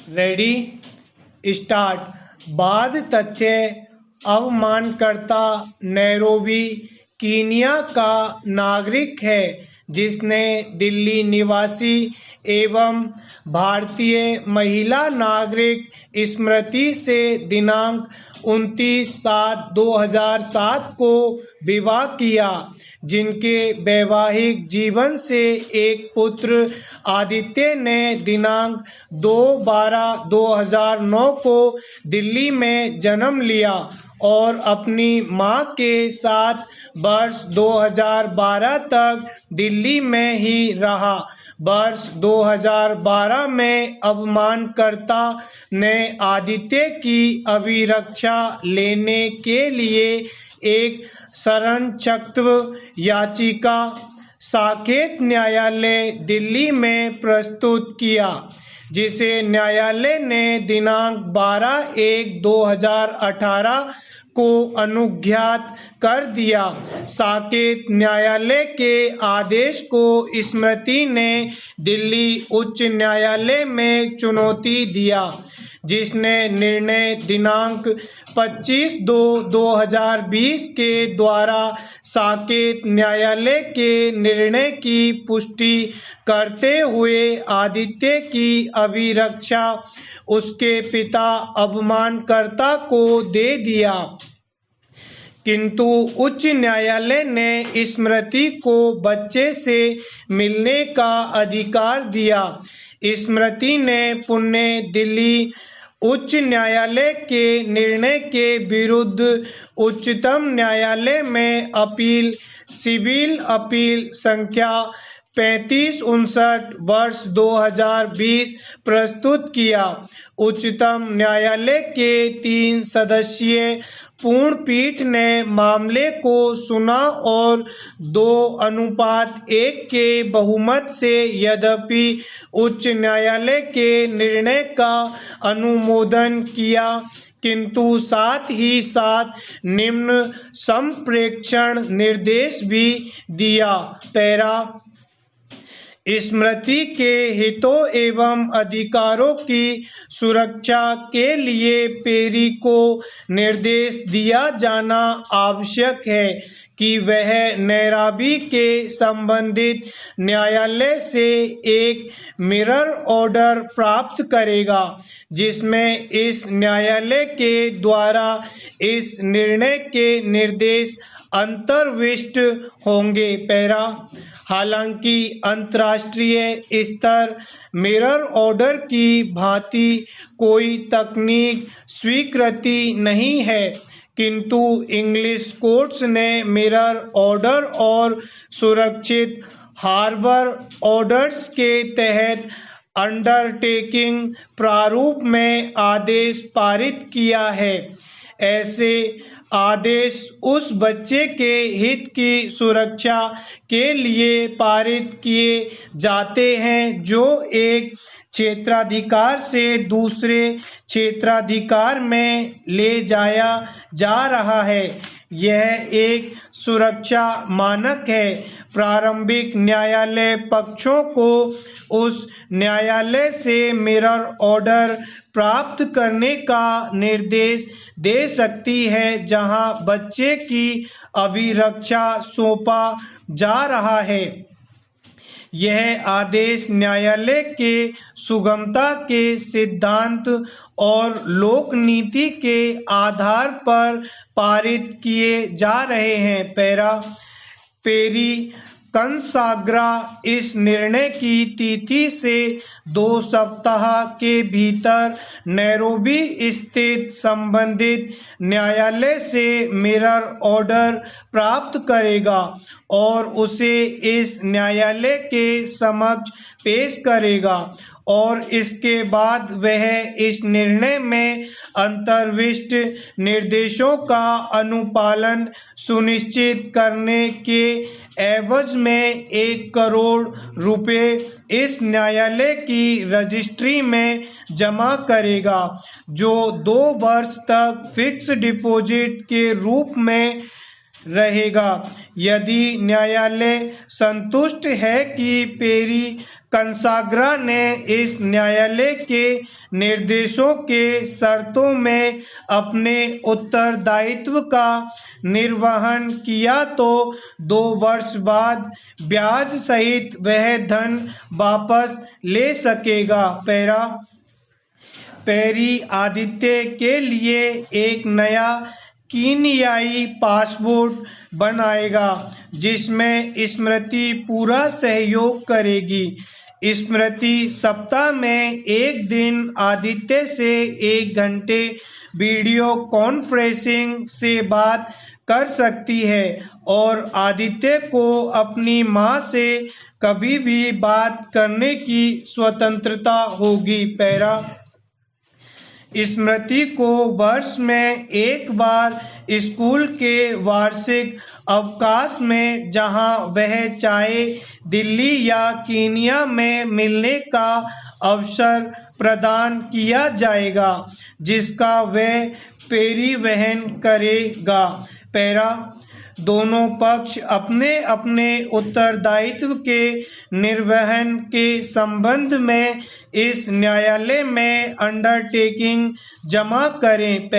Ready start. बाद तथ्य अवमानकर्ता Nairobi Kenya का नागरिक है जिसने दिल्ली निवासी एवं भारतीय महिला नागरिक स्मृति से दिनांक 29/7/2007 को विवाह किया, जिनके वैवाहिक जीवन से एक पुत्र आदित्य ने दिनांक 2/12/2009 को दिल्ली में जन्म लिया और अपनी मां के साथ वर्ष 2012 तक दिल्ली में ही रहा। वर्ष 2012 में अवमानकर्ता ने आदित्य की अभिरक्षा लेने के लिए एक शरणचक्र याचिका साकेत न्यायालय दिल्ली में प्रस्तुत किया, जिसे न्यायालय ने दिनांक 12/1/2018 को अनुज्ञात कर दिया। साकेत न्यायालय के आदेश को स्मृति ने दिल्ली उच्च न्यायालय में चुनौती दिया, जिसने निर्णय दिनांक 25/2/2020 के द्वारा साकेत न्यायालय के निर्णय की पुष्टि करते हुए आदित्य की अभिरक्षा उसके पिता अवमानकर्ता को दे दिया। किंतु उच्च न्यायालय ने स्मृति को बच्चे से मिलने का अधिकार दिया। स्मृति ने पुणे दिल्ली उच्च न्यायालय के निर्णय के विरुद्ध उच्चतम न्यायालय में अपील सिविल अपील संख्या 3559 वर्ष 2020 प्रस्तुत किया। उच्चतम न्यायालय के 3 सदस्यीय पूर्ण पीठ ने मामले को सुना और 2:1 के बहुमत से यद्यपि उच्च न्यायालय के निर्णय का अनुमोदन किया, किंतु साथ ही साथ निम्न संप्रेक्षण निर्देश भी दिया। पैरा स्मृति के हितों एवं अधिकारों की सुरक्षा के लिए पेरी को निर्देश दिया जाना आवश्यक है कि वह नैरोबी के संबंधित न्यायालय से एक मिरर ऑर्डर प्राप्त करेगा, जिसमें इस न्यायालय के द्वारा इस निर्णय के निर्देश अंतर्विष्ट होंगे। पैरा हालांकि अंतर्राष्ट्रीय स्तर मिरर ऑर्डर की भांति कोई तकनीक स्वीकृति नहीं है, किंतु इंग्लिश कोर्ट्स ने मिरर ऑर्डर और सुरक्षित हार्बर ऑर्डर्स के तहत अंडरटेकिंग प्रारूप में आदेश पारित किया है। ऐसे आदेश उस बच्चे के हित की सुरक्षा के लिए पारित किए जाते हैं जो एक क्षेत्राधिकार से दूसरे क्षेत्राधिकार में ले जाया जा रहा है। यह एक सुरक्षा मानक है। प्रारंभिक न्यायालय पक्षों को उस न्यायालय से मिरर ऑर्डर प्राप्त करने का निर्देश दे सकती है जहां बच्चे की अभिरक्षा सौंपा जा रहा है। यह आदेश न्यायालय के सुगमता के सिद्धांत और लोक नीति के आधार पर पारित किए जा रहे हैं। पैरा पेरी कंसाग्रा इस निर्णय की तिथि से 2 सप्ताह के भीतर नैरोबी स्थित संबंधित न्यायालय से मिरर ऑर्डर प्राप्त करेगा और उसे इस न्यायालय के समक्ष पेश करेगा और इसके बाद वह इस निर्णय में अंतर्विष्ट निर्देशों का अनुपालन सुनिश्चित करने के एवज में 1 करोड़ रुपए इस न्यायालय की रजिस्ट्री में जमा करेगा, जो 2 वर्ष तक फिक्स डिपॉजिट के रूप में रहेगा। यदि न्यायालय संतुष्ट है कि पेरी कंसाग्रा ने इस न्यायालय के निर्देशों के शर्तों में अपने उत्तरदायित्व का निर्वहन किया तो 2 वर्ष बाद ब्याज सहित वह धन वापस ले सकेगा। पेरी आदित्य के लिए एक नया कीनियाई पासपोर्ट बनाएगा जिसमें स्मृति पूरा सहयोग करेगी। स्मृति सप्ताह में एक दिन आदित्य से 1 घंटे वीडियो कॉन्फ्रेंसिंग से बात कर सकती है और आदित्य को अपनी मां से कभी भी बात करने की स्वतंत्रता होगी। स्मृति को वर्ष में एक बार स्कूल के वार्षिक अवकाश में, जहां वह चाहे दिल्ली या कीनिया में मिलने का अवसर प्रदान किया जाएगा जिसका वह पेरी वहन करेगा। दोनों पक्ष अपने अपने उत्तरदायित्व के निर्वहन के संबंध में इस न्यायालय में अंडरटेकिंग जमा करें।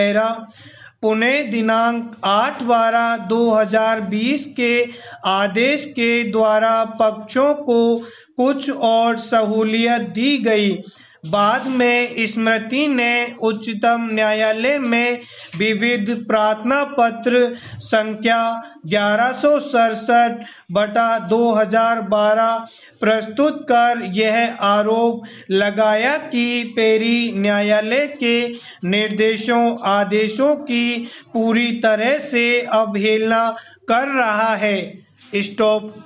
पुणे दिनांक 8/12/2020 के आदेश के द्वारा पक्षों को कुछ और सहूलियत दी गई। बाद में स्मृति ने उच्चतम न्यायालय में विविध प्रार्थना पत्र संख्या 1167/2012 प्रस्तुत कर यह आरोप लगाया कि पेरी न्यायालय के आदेशों की पूरी तरह से अवहेलना कर रहा है। स्टॉप।